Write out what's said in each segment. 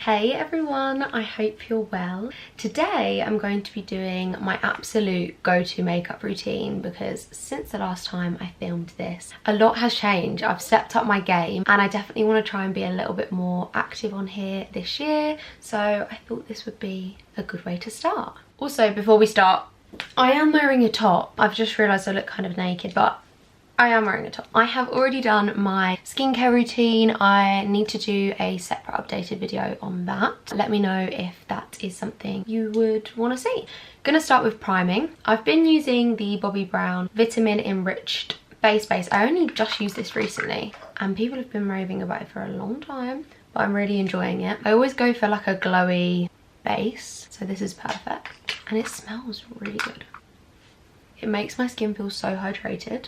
Hey everyone, I hope you're well. Today I'm going to be doing my absolute go-to makeup routine because since the last time I filmed this, a lot has changed. I've stepped up my game and I definitely want to try and be a little bit more active on here this year. So I thought this would be a good way to start. Also, before we start, I am wearing a top. I've just realised I look kind of naked, but I am wearing a top. I have already done my skincare routine. I need to do a separate updated video on that. Let me know if that is something you would want to see. Gonna start with priming. I've been using the Bobbi Brown vitamin enriched base. I only just used this recently and people have been raving about it for a long time, but I'm really enjoying it. I always go for like a glowy base, so this is perfect and it smells really good. It makes my skin feel so hydrated.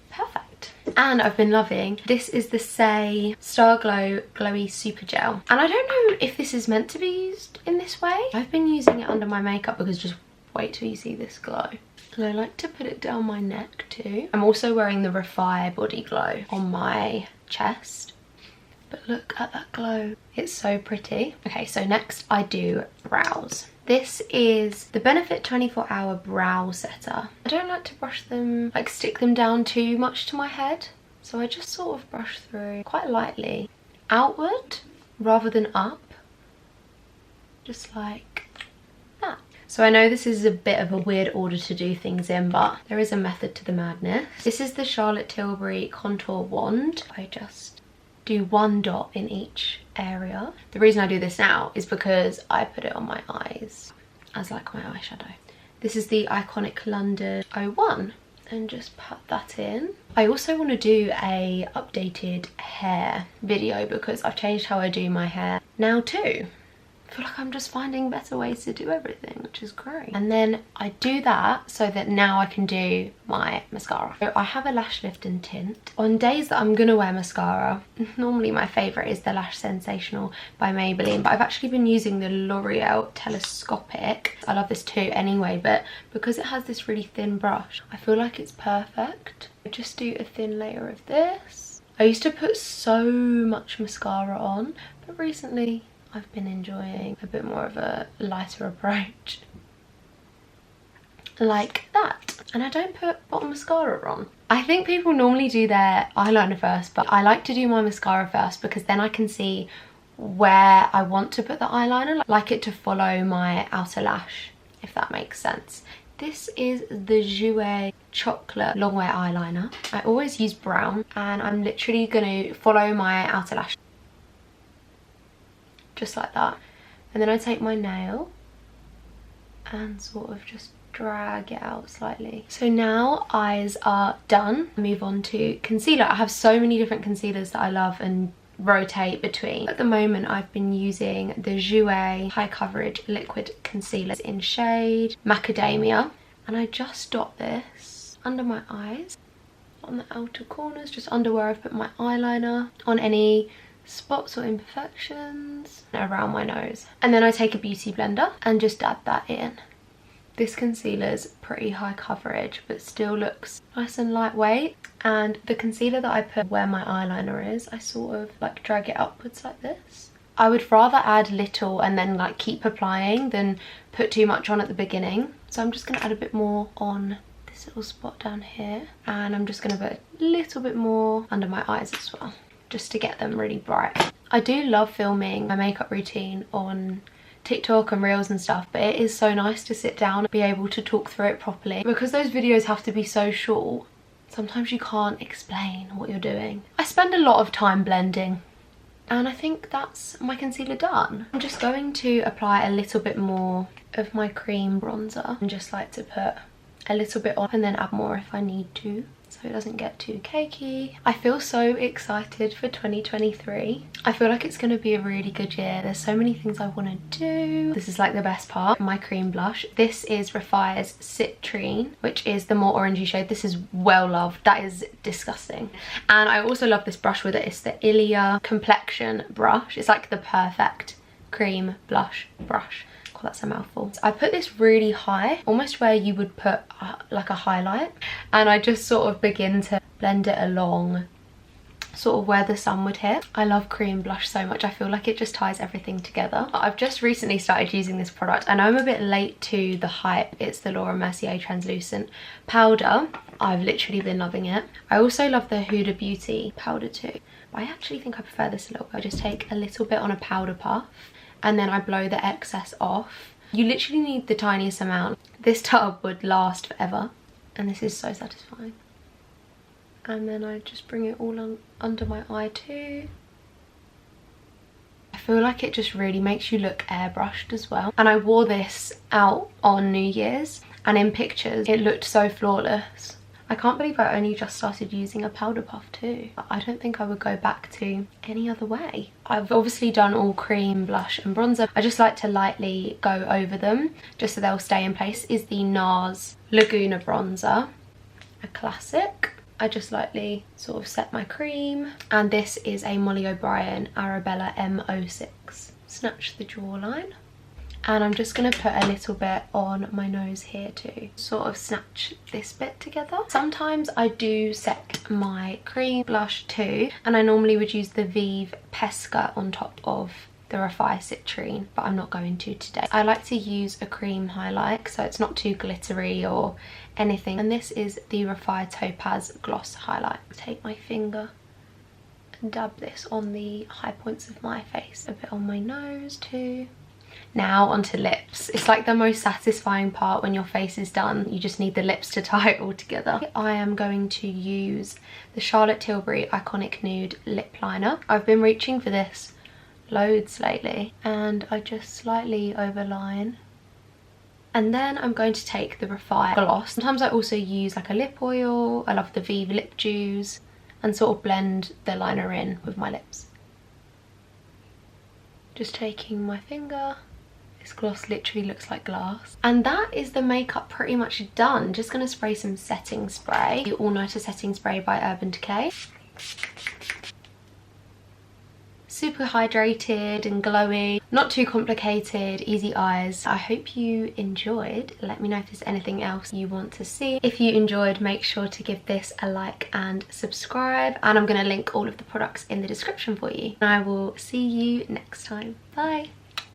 Perfect. And I've been loving, this is the Say Star Glow Glowy Super Gel. And I don't know if this is meant to be used in this way. I've been using it under my makeup because just wait till you see this glow. And I like to put it down my neck too. I'm also wearing the Refy Body Glow on my chest. But look at that glow. It's so pretty. Okay, so next I do brows. This is the Benefit 24-Hour Brow Setter. I don't like to brush them, like stick them down too much to my head. So I just sort of brush through quite lightly. Outward rather than up. Just like that. So I know this is a bit of a weird order to do things in, but there is a method to the madness. This is the Charlotte Tilbury Contour Wand. I just do one dot in each area. The reason I do this now is because I put it on my eyes as like my eyeshadow. This is the Iconic London 01 and just put that in. I also want to do a updated hair video because I've changed how I do my hair now too. I feel like I'm just finding better ways to do everything, which is great. And then I do that so that now I can do my mascara. So I have a lash lift and tint. On days that I'm gonna wear mascara, normally my favourite is the Lash Sensational by Maybelline, but I've actually been using the L'Oreal Telescopic. I love this too anyway, but because it has this really thin brush, I feel like it's perfect. I just do a thin layer of this. I used to put so much mascara on, but recently I've been enjoying a bit more of a lighter approach. Like that. And I don't put bottom mascara on. I think people normally do their eyeliner first, but I like to do my mascara first because then I can see where I want to put the eyeliner. I like it to follow my outer lash, if that makes sense. This is the Jouer chocolate long wear eyeliner. I always use brown and I'm literally going to follow my outer lash. Just like that. And then I take my nail and sort of just drag it out slightly. So now eyes are done. Move on to concealer. I have so many different concealers that I love and rotate between. At the moment I've been using the Jouer High Coverage Liquid Concealer in shade Macadamia. And I just dot this under my eyes, on the outer corners, just under where I've put my eyeliner, on any spots or imperfections around my nose. And then I take a beauty blender and just add that in. This concealer's pretty high coverage but still looks nice and lightweight. And the concealer that I put where my eyeliner is, I sort of like drag it upwards like this. I would rather add little and then like keep applying than put too much on at the beginning. So I'm just going to add a bit more on this little spot down here, and I'm just going to put a little bit more under my eyes as well, just to get them really bright. I do love filming my makeup routine on TikTok and Reels and stuff, but it is so nice to sit down and be able to talk through it properly. Because those videos have to be so short, sometimes you can't explain what you're doing. I spend a lot of time blending and I think that's my concealer done. I'm just going to apply a little bit more of my cream bronzer and just like to put a little bit on and then add more if I need to, so it doesn't get too cakey. I feel so excited for 2023. I feel like it's going to be a really good year. There's so many things I want to do. This is like the best part, my cream blush. This is Refy's Citrine, which is the more orangey shade. This is well loved. That is disgusting. And I also love this brush with it. It's the Ilia Complexion brush. It's like the perfect cream blush brush. God, that's a mouthful. I put this really high, almost where you would put like a highlight, and I just sort of begin to blend it along sort of where the sun would hit. I love cream blush so much. I feel like it just ties everything together. I've just recently started using this product. I know I'm a bit late to the hype. It's the Mercier translucent powder. I've literally been loving it. I also love the Huda Beauty powder too, but I actually think I prefer this a little bit. I just take a little bit on a powder puff and then I blow the excess off. You literally need the tiniest amount. This tub would last forever and this is so satisfying. And then I just bring it all on under my eye too. I feel like it just really makes you look airbrushed as well. And I wore this out on New Year's and in pictures it looked so flawless. I can't believe I only just started using a powder puff too. I don't think I would go back to any other way. I've obviously done all cream, blush and bronzer. I just like to lightly go over them just so they'll stay in place. Is the NARS Laguna bronzer, a classic. I just lightly sort of set my cream. And this is a Molly O'Brien Arabella M06. Snatch the jawline. And I'm just going to put a little bit on my nose here too. Sort of snatch this bit together. Sometimes I do set my cream blush too. And I normally would use the Vieve Pesca on top of the Refy citrine, but I'm not going to today. I like to use a cream highlight so it's not too glittery or anything. And this is the Refy Topaz Gloss Highlight. Take my finger and dab this on the high points of my face. A bit on my nose too. Now onto lips. It's like the most satisfying part when your face is done. You just need the lips to tie it all together. I am going to use the Charlotte Tilbury Iconic Nude Lip Liner. I've been reaching for this loads lately and I just slightly overline. And then I'm going to take the Refy gloss. Sometimes I also use like a lip oil. I love the Vieve lip dews and sort of blend the liner in with my lips. Just taking my finger. This gloss literally looks like glass. And that is the makeup pretty much done. Just going to spray some setting spray. The All Nighter setting spray by Urban Decay. Super hydrated and glowy, not too complicated, easy eyes. I hope you enjoyed. Let me know if there's anything else you want to see. If you enjoyed, make sure to give this a like and subscribe, and I'm going to link all of the products in the description for you. And I will see you next time. Bye.